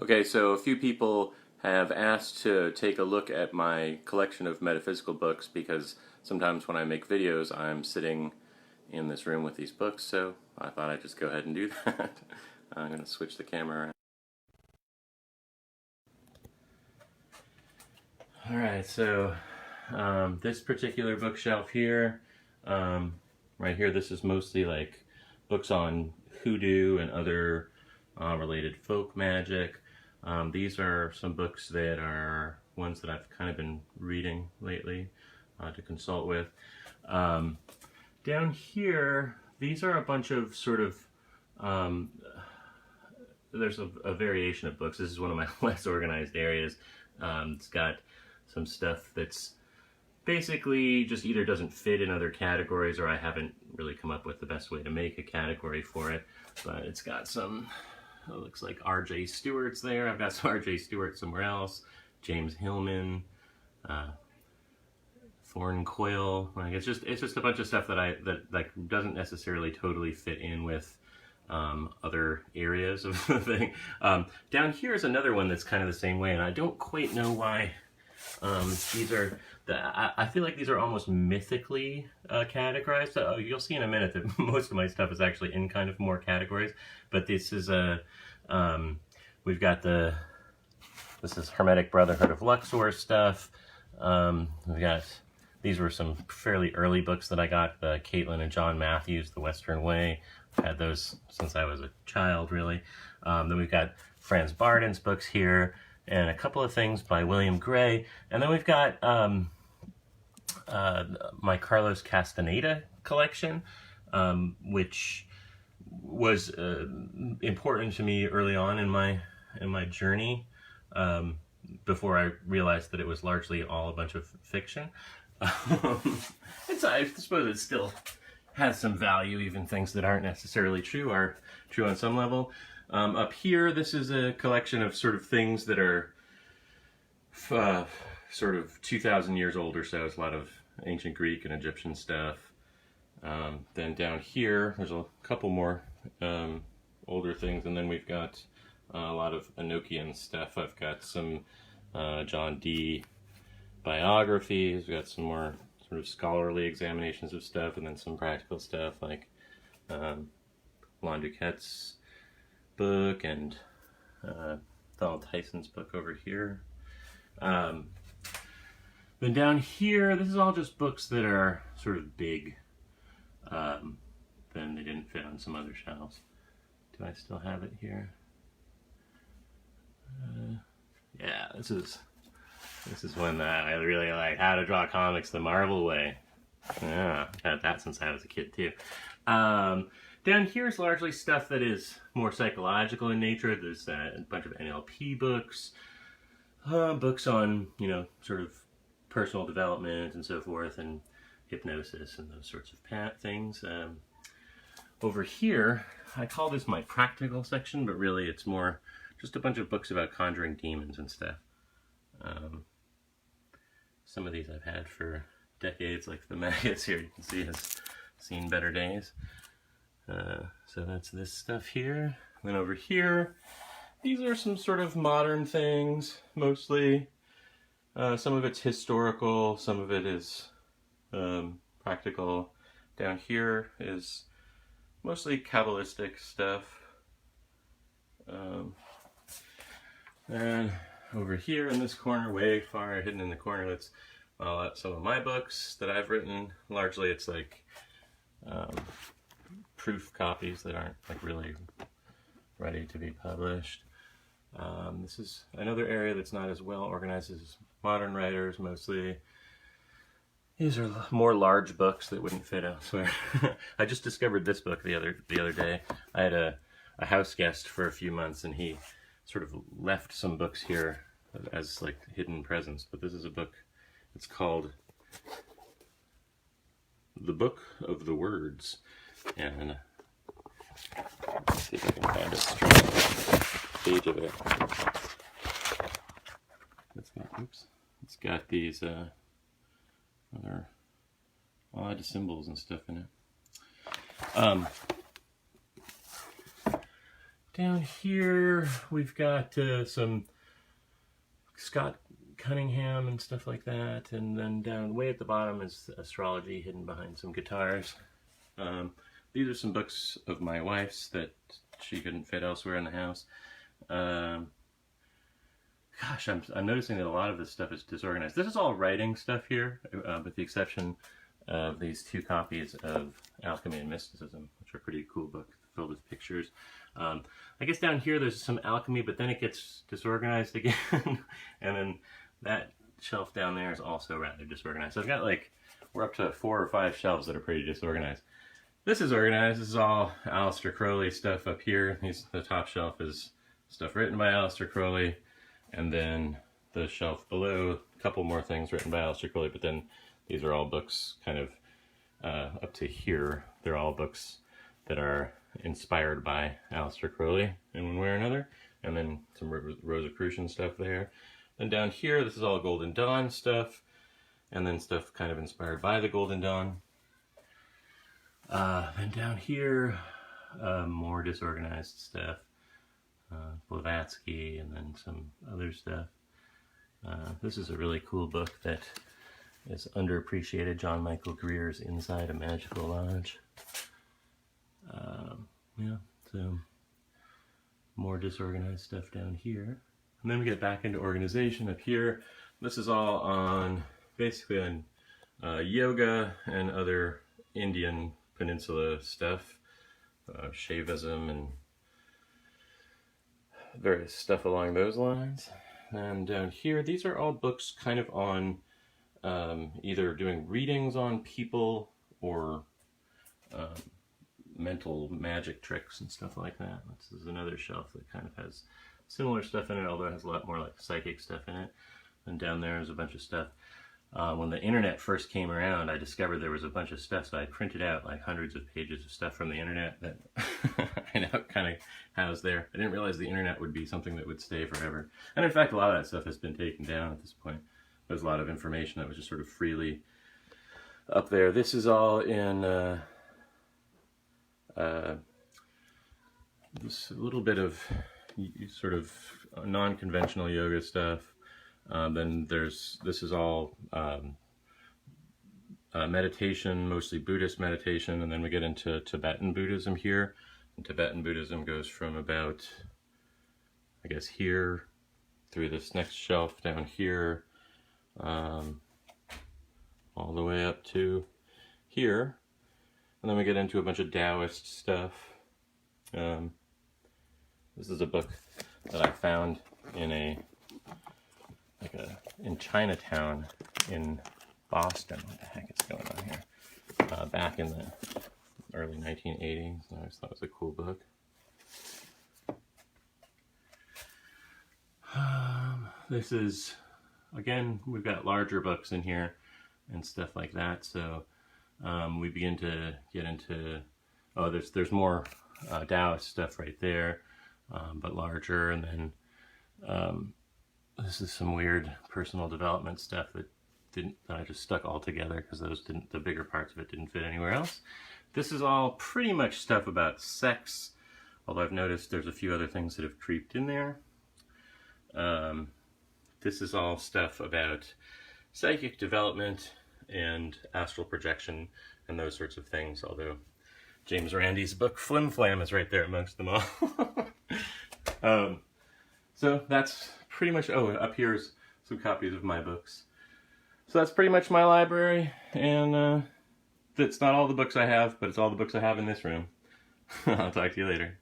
Okay, so a few people have asked to take a look at my collection of metaphysical books because sometimes when I make videos I'm sitting in this room with these books, so I thought I'd just go ahead and do that. I'm going to switch the camera around. Alright, so this particular bookshelf here, right here, this is mostly like books on hoodoo and other related folk magic. These are some books that are ones that I've kind of been reading lately to consult with. Down here, these are a bunch of sort of, there's a variation of books. This is one of my less organized areas. It's got some stuff that's basically just either doesn't fit in other categories or I haven't really come up with the best way to make a category for it. But it's got some, it looks like R.J. Stewart's there. I've got some R.J. Stewart somewhere else. James Hillman, Thorn Coil. Like it's just a bunch of stuff that like doesn't necessarily totally fit in with other areas of the thing. Down here is another one that's kind of the same way, and I don't quite know why. These are I feel like these are almost mythically categorized. So you'll see in a minute that most of my stuff is actually in kind of more categories. But this is we've got this is Hermetic Brotherhood of Luxor stuff. We've got, these were some fairly early books that I got. Caitlin and John Matthews, The Western Way. I've had those since I was a child, really. Then we've got Franz Barden's books here, and a couple of things by William Gray. And then we've got my Carlos Castaneda collection, which was important to me early on in my journey, before I realized that it was largely all a bunch of fiction. I suppose it still has some value, even things that aren't necessarily true are true on some level. Up here, this is a collection of sort of things that are sort of 2,000 years old or so. It's a lot of ancient Greek and Egyptian stuff. Then down here, there's a couple more older things, and then we've got a lot of Enochian stuff. I've got some John Dee biographies. We've got some more sort of scholarly examinations of stuff, and then some practical stuff like Lon Duquette's book and Donald Tyson's book over here. Then down here, this is all just books that are sort of big. Then they didn't fit on some other shelves. Do I still have it here? Yeah, this is one that I really like. How to Draw Comics the Marvel Way. Yeah, I've had that since I was a kid too. Down here is largely stuff that is more psychological in nature. There's a bunch of NLP books, books on, you know, sort of personal development and so forth, and hypnosis and those sorts of things. Over here, I call this my practical section, but really it's more just a bunch of books about conjuring demons and stuff. Some of these I've had for decades, like the Maggots here, you can see has seen better days. So that's this stuff here. And then over here, these are some sort of modern things, mostly. Some of it's historical, some of it is practical. Down here is mostly Kabbalistic stuff. And over here in this corner, way far hidden in the corner, that's some of my books that I've written. Largely it's like proof copies that aren't like really ready to be published. This is another area that's not as well organized as modern writers, mostly. These are more large books that wouldn't fit elsewhere. I just discovered this book the other day. I had a house guest for a few months, and he sort of left some books here as like hidden presents. But this is a book. It's called The Book of the Words, and let's see if I can find a strong page of it. It's got these other odd symbols and stuff in it. Down here, we've got some Scott Cunningham and stuff like that. And then down way at the bottom is astrology hidden behind some guitars. These are some books of my wife's that she couldn't fit elsewhere in the house. Gosh, I'm noticing that a lot of this stuff is disorganized. This is all writing stuff here, with the exception of these 2 copies of Alchemy and Mysticism, which are pretty cool books filled with pictures. I guess down here there's some alchemy, but then it gets disorganized again. And then that shelf down there is also rather disorganized. So I've got we're up to 4 or 5 shelves that are pretty disorganized. This is organized. This is all Aleister Crowley stuff up here. The top shelf is stuff written by Aleister Crowley, and then the shelf below, a couple more things written by Aleister Crowley, but then these are all books kind of up to here. They're all books that are inspired by Aleister Crowley in one way or another, and then some Rosicrucian stuff there. And down here, this is all Golden Dawn stuff, and then stuff kind of inspired by the Golden Dawn. Then down here, more disorganized stuff, Blavatsky, and then some other stuff. This is a really cool book that is underappreciated, John Michael Greer's Inside a Magical Lodge. Yeah, so more disorganized stuff down here. And then we get back into organization up here. This is all on, basically on yoga and other Indian Peninsula stuff, Shaivism and various stuff along those lines. And down here, these are all books kind of on either doing readings on people or mental magic tricks and stuff like that. This is another shelf that kind of has similar stuff in it, although it has a lot more like psychic stuff in it. And down there is a bunch of stuff. When the internet first came around, I discovered there was a bunch of stuff, so I printed out hundreds of pages of stuff from the internet that I now kind of house there. I didn't realize the internet would be something that would stay forever. And in fact, a lot of that stuff has been taken down at this point. There's a lot of information that was just sort of freely up there. This is all in this little bit of sort of non-conventional yoga stuff. Then this is all meditation, mostly Buddhist meditation, and then we get into Tibetan Buddhism here. And Tibetan Buddhism goes from about, I guess, here through this next shelf down here, all the way up to here. And then we get into a bunch of Taoist stuff. This is a book that I found in in Chinatown in Boston. What the heck is going on here? Back in the early 1980s. I just thought it was a cool book. This is, again, we've got larger books in here and stuff like that. So we begin to get into, oh, there's more Taoist stuff right there, but larger. And then this is some weird personal development stuff that I just stuck all together because the bigger parts of it didn't fit anywhere else. This is all pretty much stuff about sex, although I've noticed there's a few other things that have creeped in there. This is all stuff about psychic development and astral projection and those sorts of things, although James Randi's book Flim Flam is right there amongst them all. So that's pretty much, oh, up here's some copies of my books. So that's pretty much my library, and that's not all the books I have, but it's all the books I have in this room. I'll talk to you later.